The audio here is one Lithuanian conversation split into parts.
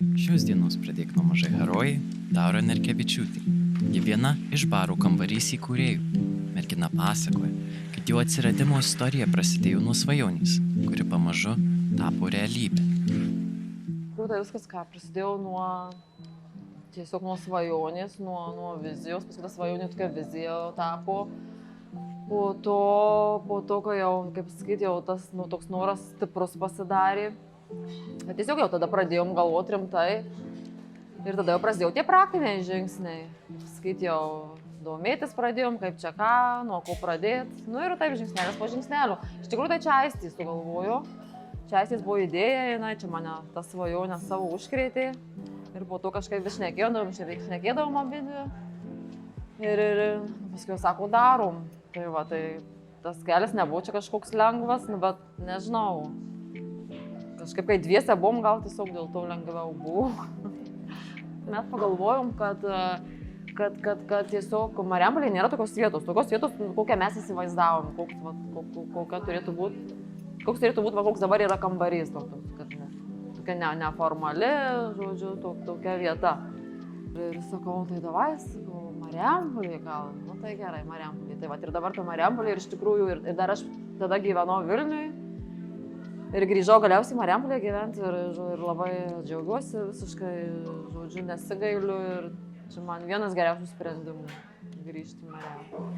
Šios dienos Pradėk nuo mažai herojai Daura Narkevičiūtė. Ji viena iš barų kambarys įkūrėjų. Mergina pasakoja, kad jo atsiradimo istorija prasidėjo nuo svajonės, kuri pamažu tapo realybė. Tai viskas, ką prasidėjo tiesiog nuo svajonės, nuo vizijos, paskui ta svajonė tokia vizija tapo. Po to, kai jau, kaip sakyti, jau tas toks noras stiprus pasidarė. Bet tiesiog jau tada pradėjom galvoti rimtai ir tada jau prasidėjo tie praktiniai žingsniai. Sakyti, jau domėtis pradėjom, kaip čia ką, nuo ko pradėti. Ir taip žingsnelis po žingsnelio. Iš tikrųjų tai čia Aistys sugalvojo. Čia Aistys buvo idėja, jinai čia mane tą svajonę savo užkrėtė. Ir po to kažkaip vis šnekėdavom abidvi. Ir paskui sako, darom. Tai va, tai tas kelias nebuvo čia kažkoks lengvas, bet nežinau. Kažkaip, kai dviese buvom, gal tiesiog dėl to lengviau buvo. Mes pagalvojom, kad tiesiog Marijampolėje nėra tokios vietos, kokią mes įsivaizdavom, koks turėtų būti, koks dabar yra kambarys, tokia neformali, žodžiu, tokia vieta. Ir sakau, tai davai, Marijampolėje gal, nu tai gerai, Marijampolėje. Tai va, ir dabar to Marijampolėje ir iš tikrųjų, ir dar aš tada gyvenau Vilniuje. Ir grįžau galiausiai Marijampolėje gyventi ir labai džiaugiuosi visiškai, žodžiu, nesigailiu ir čia man vienas geriausių sprendimų grįžti į Marijampolę.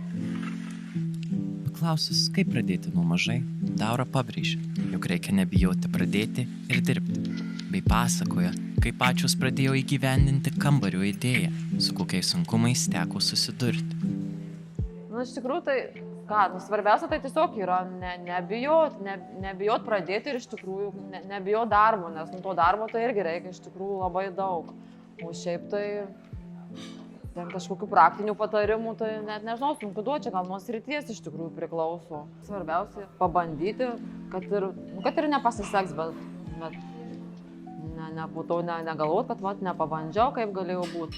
Paklausus, kaip pradėti nuo mažai, Daura pabrėžė, jog reikia nebijoti pradėti ir dirbti, bei pasakoja, kaip pačios pradėjo įgyvendinti kambario idėją, su kokiais sunkumais teko susidurti. Iš tikrųjų, tai svarbiausia tai tiesiog yra nebijot pradėti ir iš tikrųjų nebijot darbo, nes to darbo tai irgi reikia iš tikrųjų labai daug. O šiaip tai ten kažkokių praktinių patarimų, tai net nežinau, sunku duoti, gal nuo srities iš tikrųjų priklauso. Svarbiausia pabandyti, kad ir nepasiseks, bet po to negalvot, kad nepabandžiau, kaip galėjo būti.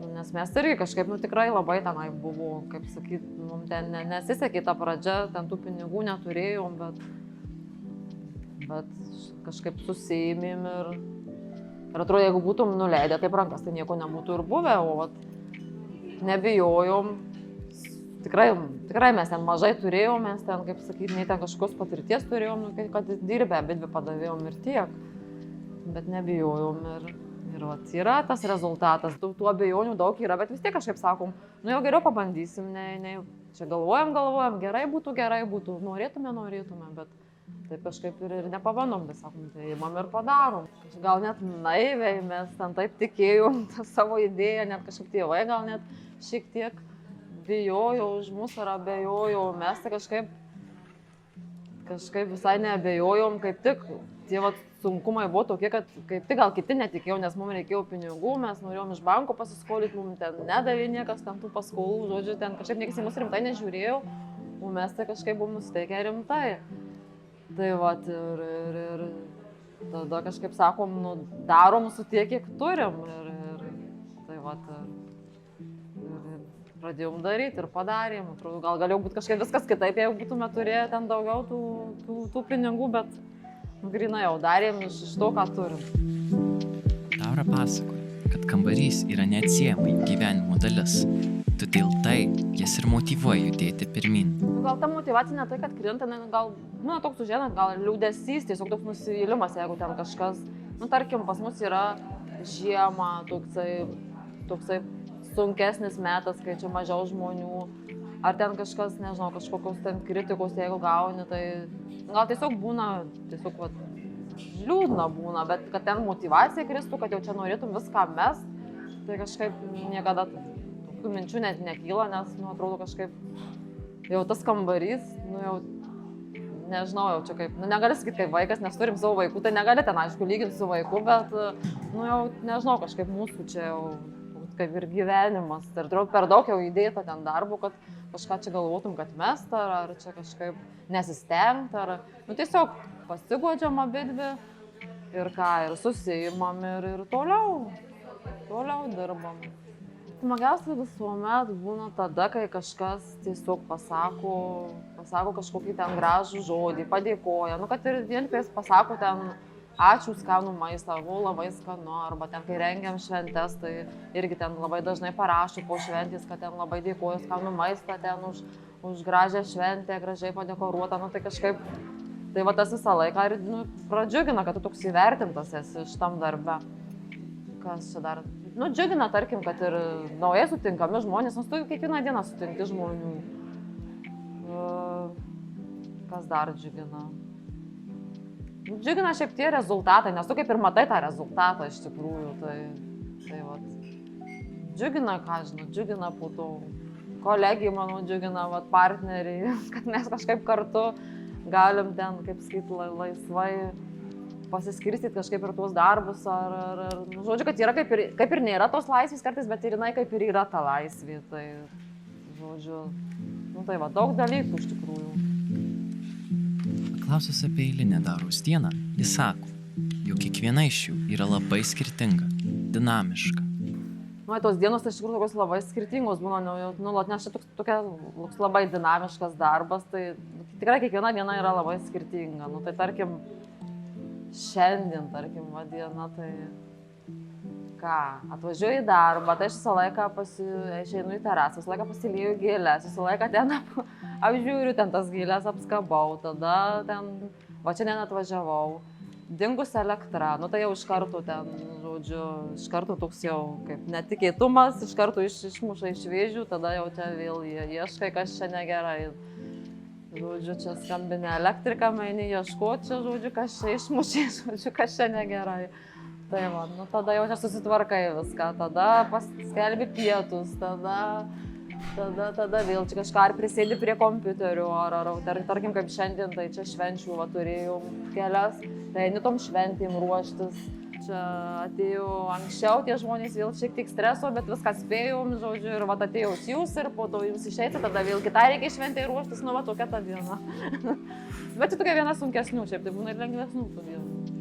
Nes mes irgi kažkaip, tikrai labai tenai buvo, kaip sakyt, ten nesisekė ta pradžia, ten tų pinigų neturėjom, bet kažkaip susijimėm ir atrodo, jeigu būtum nuleidę taip rankas, tai nieko nebūtų ir buvę, o nebijojom. Tikrai mes ten mažai turėjom, mes ten, kaip sakyt, nei ten kažkokios patirties turėjom, kad dirbę, abidvi padavėjom ir tiek. Bet nebijojom ir yra tas rezultatas. Tų abejonių daug yra, bet vis tiek kažkaip sakom, jau geriau pabandysim, čia galvojam, gerai būtų, norėtume, bet taip kažkaip ir nepabandom, bet sakom, tai imam ir padarom. Gal net naiviai mes ten taip tikėjom tą savo idėją, net kažkaip tėvai gal net šiek tiek bijojo už mus ar abejojo, mes tai kažkaip visai neabejojom, kaip tik tie sunkumai buvo tokie, kad kaip tik gal kiti netikėjau, nes mums reikėjo pinigų, mes norėjom iš banko pasiskolinti, mums ten nedavė niekas ten tų paskolų, žodžiu, ten kažkaip niekas į mus rimtai nežiūrėjo, o mes tai kažkaip buvom nusiteikę rimtai. Tai vat ir tada kažkaip sakom, darom su tiek, kiek turim ir tai vat ir pradėjom daryti ir padarėm. Atrodo, gal galėjo būti kažkaip viskas kitaip, jeigu būtume turėję ten daugiau tų pinigų, bet grynai jau darėm iš to, ką turim. Daura pasakoja, kad kambarys yra neatsiejama jų gyvenimo dalis. Todėl tai jas ir motyvuoja judėti pirmyn. Gal ta motyvacija ne tai, kad krinta, gal toks užėnat, gal liūdesys, tiesiog toks nusivylimas, jeigu ten kažkas, tarkim, pas mus yra žiema, toksai sunkesnis metas, kai čia mažiau žmonių, ar ten kažkas, nežinau, kažkokios ten kritikos, jeigu gauni, tai gal tiesiog būna, liūdna būna, bet kad ten motyvacija kristų, kad jau čia norėtum viską mest, tai kažkaip niekada tų minčių net nekyla, nes, atrodo kažkaip jau tas kambarys, jau nežinau, jau čia kaip, negali sakyti kaip vaikas, nes turim savo vaikų, tai negali ten, aišku, lyginti su vaiku, bet, jau nežinau, kažkaip mūsų čia jau kaip ir gyvenimas. Ir per daug jau įdėta ten darbo, kad kažką čia galvotum, kad mest, ar čia kažkaip nesistengt, ar, tiesiog pasiguodžiam abidvi ir susijimam ir toliau dirbam. Smagiausia visuomet būna tada, kai kažkas tiesiog pasako kažkokį ten gražų žodį, padėkoja, kad ir vien kai jis pasako ten ačiū už skanų maistą, labai skanu, arba ten, kai rengiam šventes, tai irgi ten labai dažnai parašo po šventės, kad ten labai dėkoju skanų maistą, ten už gražią šventę, gražiai padekoruotą, nu tai kažkaip, tai va tas visą laiką ir pradžiugina, kad tu toks įvertintas esi šitam darbe. Kas čia dar? Nu, džiugina, tarkim, kad ir naujai sutinkami žmonės, nes tu kiekvieną dieną sutinki žmonių. Kas dar džiugina? Džiugina šiaip tie rezultatai, nes tu kaip ir matai tą rezultatą iš tikrųjų, tai vat. Džiugina, ką žinau, džiugina po to. Kolegijai, manau, džiugina, vat, partneriai, kad mes kažkaip kartu galim ten, kaip sakyt, laisvai pasiskirstyti kažkaip ir tuos darbus, nu, žodžiu, kad yra kaip ir nėra tos laisvės kartais, bet ir jinai kaip ir yra ta laisvė, tai, žodžiu, nu tai va, daug dalykų iš tikrųjų. Paklausus apie eilinę Dauros dieną, jis sako, jog kiekviena iš jų yra labai skirtinga, dinamiška. Nu, tos dienos tai iš tikrųjų tokios labai skirtingos būna, nes čia toks labai dinamiškas darbas, tai tikrai kiekviena diena yra labai skirtinga. Nu, tai tarkim, šiandien, tarkim, va diena, tai ką, atvažiuoju į darbą, tai aš visą laiką išeinu į terasą, visą laiką pasilieju gėlės, visą laiką ten apžiūriu, ten tas gėlės apskabau, tada ten, va čia atvažiavau, dingus elektra, nu tai jau iš karto ten, žodžiu, iš karto toks jau kaip netikėtumas, iš karto išmuša iš vėžių, tada jau čia vėl ieškai, kas čia negerai. Žodžiu, čia skambinė elektrikam, eini ieškoti, čia, žodžiu, kas čia išmušė, žodžiu, kas čia negerai. Tai va, nu tada jau čia susitvarkai viską, tada paskelbi pietus, tada vėl čia kažką ar prisėdi prie kompiuterių, ar tarkim kaip šiandien, tai čia švenčių, va, turėjau kelias, tai eini tom šventėm ruoštis. Čia atėjau anksčiau, tie žmonės vėl šiek tiek streso, bet viską spėjom, žodžiu, ir va atėjau jūs ir po to jūs išeiti, tada vėl kitai reikia šventėj ruoštis, nu va tokia ta diena. Bet čia tokia viena sunkesnių, šiaip tai būna ir lengvesnių tų dienų.